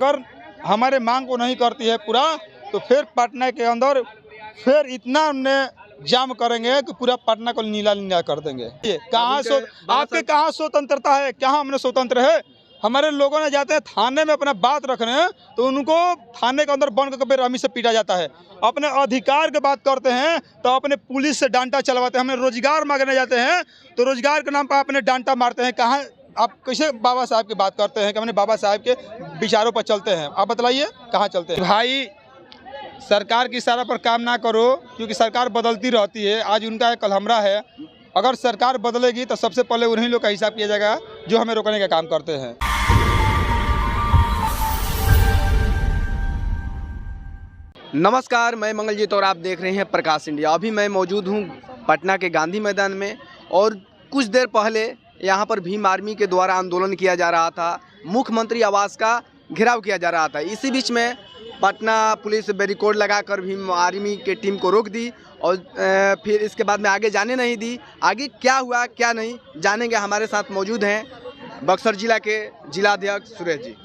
अगर हमारे मांग को नहीं करती है पूरा, तो फिर पटना के अंदर फिर इतना हमने जाम करेंगे कि पूरा पटना को नीला नीला कर देंगे। आपके कहाँ स्वतंत्रता है? क्या हमने स्वतंत्र है? हमारे लोगों ने जाते हैं थाने में अपना बात रखने, तो उनको थाने के अंदर बंद करके रमी से पीटा जाता है। अपने अधिकार की बात करते हैं तो अपने पुलिस से डांटा चलवाते हैं। हमें रोजगार मांगने जाते हैं तो रोजगार के नाम पर अपने डांटा मारते हैं। कहाँ आप कैसे बाबा साहब की बात करते हैं कि हमने बाबा साहब के विचारों पर चलते हैं? आप बतलाइए कहाँ चलते हैं? भाई, सरकार की इशारा पर काम ना करो, क्योंकि सरकार बदलती रहती है। आज उनका एक कल हमरा है। अगर सरकार बदलेगी तो सबसे पहले उन्हीं लोग का हिसाब किया जाएगा जो हमें रोकने का काम करते हैं। नमस्कार, मैं मंगलजीत और आप देख रहे हैं प्रकाश इंडिया। अभी मैं मौजूद हूं पटना के गांधी मैदान में और कुछ देर पहले यहां पर भीम आर्मी के द्वारा आंदोलन किया जा रहा था। मुख्यमंत्री आवास का घेराव किया जा रहा था। इसी बीच में पटना पुलिस बैरिकेड लगाकर भीम आर्मी के टीम को रोक दी और फिर इसके बाद में आगे जाने नहीं दी। आगे क्या हुआ क्या नहीं जानेंगे। हमारे साथ मौजूद हैं बक्सर जिला के जिलाध्यक्ष सुरेश जी।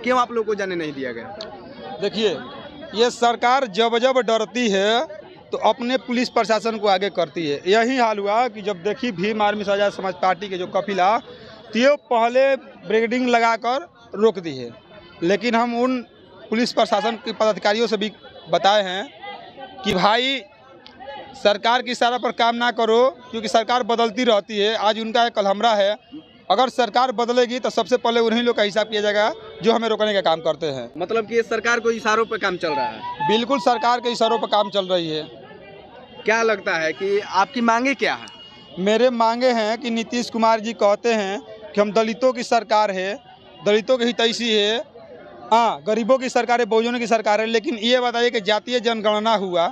क्यों आप लोग को जाने नहीं दिया गया? देखिए, ये सरकार जब जब डरती है तो अपने पुलिस प्रशासन को आगे करती है। यही हाल हुआ कि जब देखी भीम आर्मी आजाद समाज पार्टी के जो काफिला, तो ये पहले ब्रिगेडिंग लगाकर रोक दी है। लेकिन हम उन पुलिस प्रशासन के पदाधिकारियों से भी बताए हैं कि भाई, सरकार की इशारा पर काम ना करो, क्योंकि सरकार बदलती रहती है। आज उनका एक कल हमरा है। अगर सरकार बदलेगी तो सबसे पहले उन्हीं लोग का हिसाब किया जाएगा जो हमें रोकने का काम करते हैं। मतलब कि सरकार को इशारों पर काम चल रहा है? बिल्कुल, सरकार के इशारों पर काम चल रही है। क्या लगता है कि आपकी मांगे क्या है? मेरे मांगे हैं कि नीतीश कुमार जी कहते हैं कि हम दलितों की सरकार है, दलितों के हितैषी है, हाँ, गरीबों की सरकार है, बहुजनों की सरकार है। लेकिन ये बताइए कि जातीय जनगणना हुआ,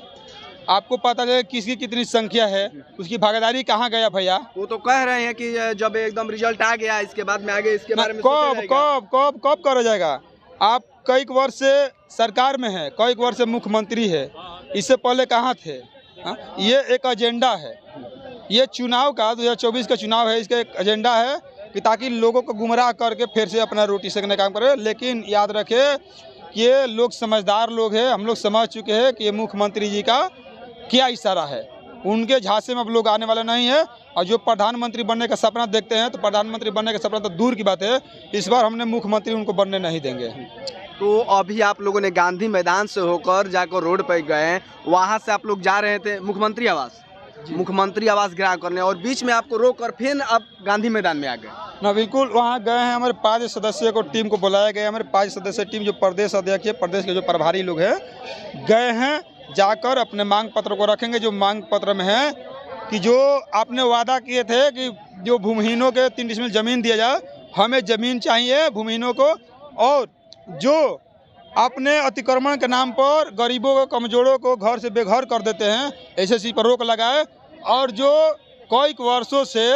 आपको पता है किसकी कितनी संख्या है, उसकी भागीदारी कहाँ गया भैया? वो तो कह रहे हैं कि जब एकदम रिजल्ट आ गया इसके बाद में आगे इसके बारे में कब करा जाएगा? आप कई वर्ष से सरकार में है, कई वर्ष से मुख्यमंत्री है, इससे पहले कहाँ थे? ये एक एजेंडा है, ये चुनाव का 2024 का चुनाव है, इसका एक एजेंडा है कि ताकि लोगों को गुमराह करके फिर से अपना रोटी सेकने का काम करे। लेकिन याद रखें, ये लोग समझदार लोग हैं। हम लोग समझ चुके हैं कि ये मुख्यमंत्री जी का क्या इशारा है। उनके झांसे में अब लोग आने वाले नहीं है। और जो प्रधानमंत्री बनने का सपना देखते हैं, तो प्रधानमंत्री बनने का सपना तो दूर की बात है, इस बार हमने मुख्यमंत्री उनको बनने नहीं देंगे। तो अभी आप लोगों ने गांधी मैदान से होकर जाकर रोड पर गए, वहाँ से आप लोग जा रहे थे मुख्यमंत्री आवास घेराव करने, और बीच में आपको रोक कर फिर आप गांधी मैदान में आ गए ना? बिल्कुल, वहाँ गए हैं। हमारे 5 सदस्यों को टीम को बुलाया गया। हमारे 5 सदस्यीय टीम, जो प्रदेश अध्यक्ष है, प्रदेश के जो प्रभारी लोग हैं, गए हैं, जाकर अपने मांग पत्र को रखेंगे। जो मांग पत्र में है कि जो आपने वादा किए थे कि जो भूमिहीनों के 3 डिसमिल जमीन दिया जाए, हमें ज़मीन चाहिए भूमिहीनों को। और जो अपने अतिक्रमण के नाम पर गरीबों को, कमजोरों को घर से बेघर कर देते हैं, एसएससी पर रोक लगाए। और जो कई वर्षों से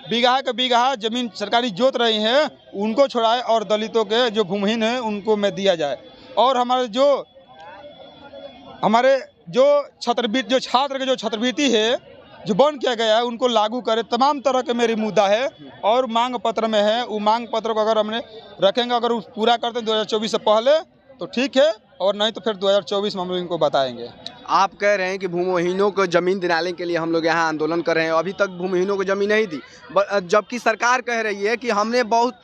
बीघा के बीघा जमीन सरकारी जोत रही हैं, उनको छुड़ाए और दलितों के जो भूमिहीन हैं उनको में दिया जाए। और हमारे छात्र के जो छात्रवृत्ति है, जो बंद किया गया है, उनको लागू करे। तमाम तरह के मेरी मुद्दा है और मांग पत्र में है। वो मांग पत्र को अगर हमने रखेंगे, अगर वो पूरा करते हैं 2024 से पहले तो ठीक है, और नहीं तो फिर 2024 में हम लोग इनको बताएंगे। आप कह रहे हैं कि भूमिहीनों को ज़मीन दिलाने के लिए हम लोग यहाँ आंदोलन कर रहे हैं। अभी तक भूमिहीनों को ज़मीन नहीं दी, जबकि सरकार कह रही है कि हमने बहुत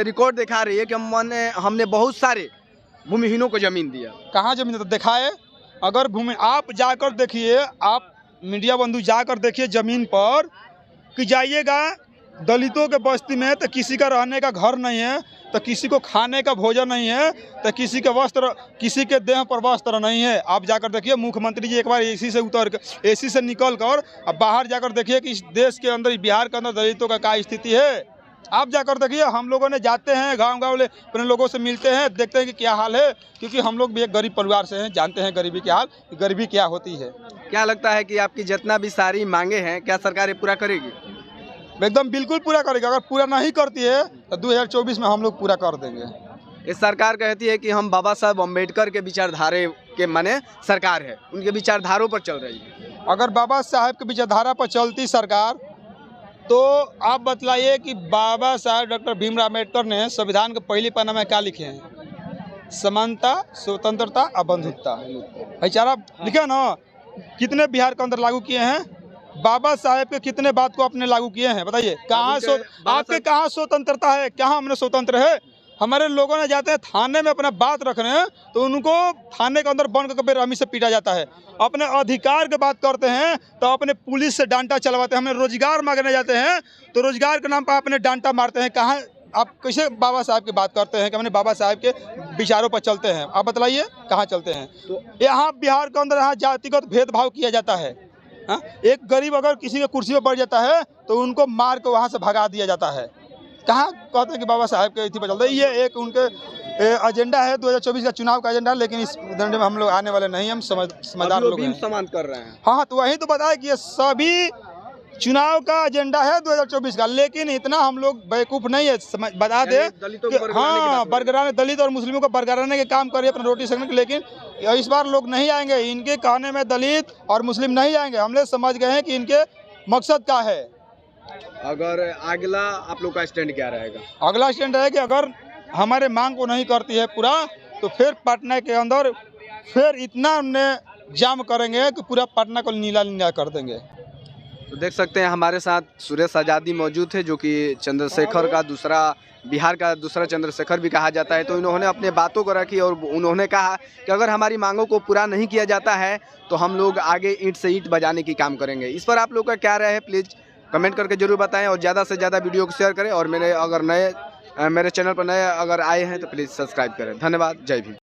रिकॉर्ड दिखा रही है कि हमने बहुत सारे भूमिहीनों को ज़मीन दिया। कहाँ ज़मीन तो दिखाए? अगर आप जाकर देखिए, आप मीडिया बंधु जाकर देखिए ज़मीन पर कि जाइएगा दलितों के बस्ती में, तो किसी का रहने का घर नहीं है, तो किसी को खाने का भोजन नहीं है, तो किसी के देह पर वस्त्र नहीं है। आप जाकर देखिए, मुख्यमंत्री जी एक बार एसी से निकल कर अब बाहर जाकर देखिए कि इस देश के अंदर, बिहार के अंदर दलितों का क्या स्थिति है। आप जाकर देखिए। हम लोगों ने जाते हैं गाँव अपने लोगों से मिलते हैं, देखते हैं कि क्या हाल है, क्योंकि हम लोग भी एक गरीब परिवार से हैं, जानते हैं गरीबी के हाल, गरीबी क्या होती है। क्या लगता है कि आपकी जितना भी सारी मांगे हैं, क्या सरकार ये पूरा करेगी? एकदम बिल्कुल पूरा करेगी। अगर पूरा नहीं करती है तो 2024 में हम लोग पूरा कर देंगे। इस सरकार कहती है कि हम बाबा साहब अम्बेडकर के विचारधारे के माने सरकार है, उनके विचारधारों पर चल रही है। अगर बाबा साहब की विचारधारा पर चलती सरकार, तो आप बतलाइए कि बाबा साहब डॉक्टर भीमराव अम्बेडकर ने संविधान के पहले पन्ना में क्या लिखे हैं? समानता, स्वतंत्रता और बंधुत्ता, भाईचारा लिखा ना। कितने बिहार के अंदर लागू किए हैं? बाबा साहेब के कितने बात को आपने लागू किए हैं? बताइए आपके कहाँ स्वतंत्रता है? कहाँ हमने स्वतंत्र है? हमारे लोगों ने जाते हैं थाने में अपना बात रखने, तो उनको थाने के अंदर बंद करके बेरहमी से पीटा जाता है। अपने अधिकार की बात करते हैं तो अपने पुलिस से डांटा चलवाते हैं। हमें रोजगार मांगने जाते हैं तो रोजगार के नाम पर अपने डांटा मारते हैं। कहाँ आप कैसे बाबा साहब की बात करते हैं कि हमने बाबा साहब के विचारों पर चलते हैं? आप बतलाइए कहाँ चलते हैं? तो यहाँ बिहार के अंदर यहाँ जातिगत भेदभाव किया जाता है। हाँ, एक गरीब अगर किसी के कुर्सी पर बैठ जाता है तो उनको मार के वहाँ से भगा दिया जाता है। कहाँ कहते हैं कि बाबा साहब के इसी पर चलते हैं? ये एक उनके एजेंडा है 2024 का चुनाव का एजेंडा, लेकिन इस दंड में हम लोग आने वाले नहीं, हम समझदार लोग हैं। समान कर रहे हैं। हाँ, तो वही तो बताया कि ये सभी चुनाव का एजेंडा है 2024 का, लेकिन इतना हम लोग बेवकूफ़ नहीं है। बता दे हाँ, बरगराने दलित और मुस्लिमों को बरगराने के काम करिए अपने रोटी सेकने के, लेकिन इस बार लोग नहीं आएंगे। इनके कहने में दलित और मुस्लिम नहीं आएंगे। हम लोग समझ गए हैं कि इनके मकसद क्या है। अगर अगला आप लोग का स्टैंड क्या रहेगा? अगला स्टैंड है कि अगर हमारे मांग को नहीं करती है पूरा, तो फिर पटना के अंदर फिर इतना जाम करेंगे कि पूरा पटना को नीला नीला कर देंगे। तो देख सकते हैं हमारे साथ सुरेश आज़ादी मौजूद थे, जो कि चंद्रशेखर का दूसरा, बिहार का दूसरा चंद्रशेखर भी कहा जाता है। तो इन्होंने अपने बातों को रखी और उन्होंने कहा कि अगर हमारी मांगों को पूरा नहीं किया जाता है तो हम लोग आगे ईंट से ईंट बजाने की काम करेंगे। इस पर आप लोग का क्या राय है? प्लीज़ कमेंट करके जरूर बताएं और ज़्यादा से ज़्यादा वीडियो को शेयर करें। और मेरे चैनल पर नए अगर आए हैं तो प्लीज़ सब्सक्राइब करें। धन्यवाद। जय भीम।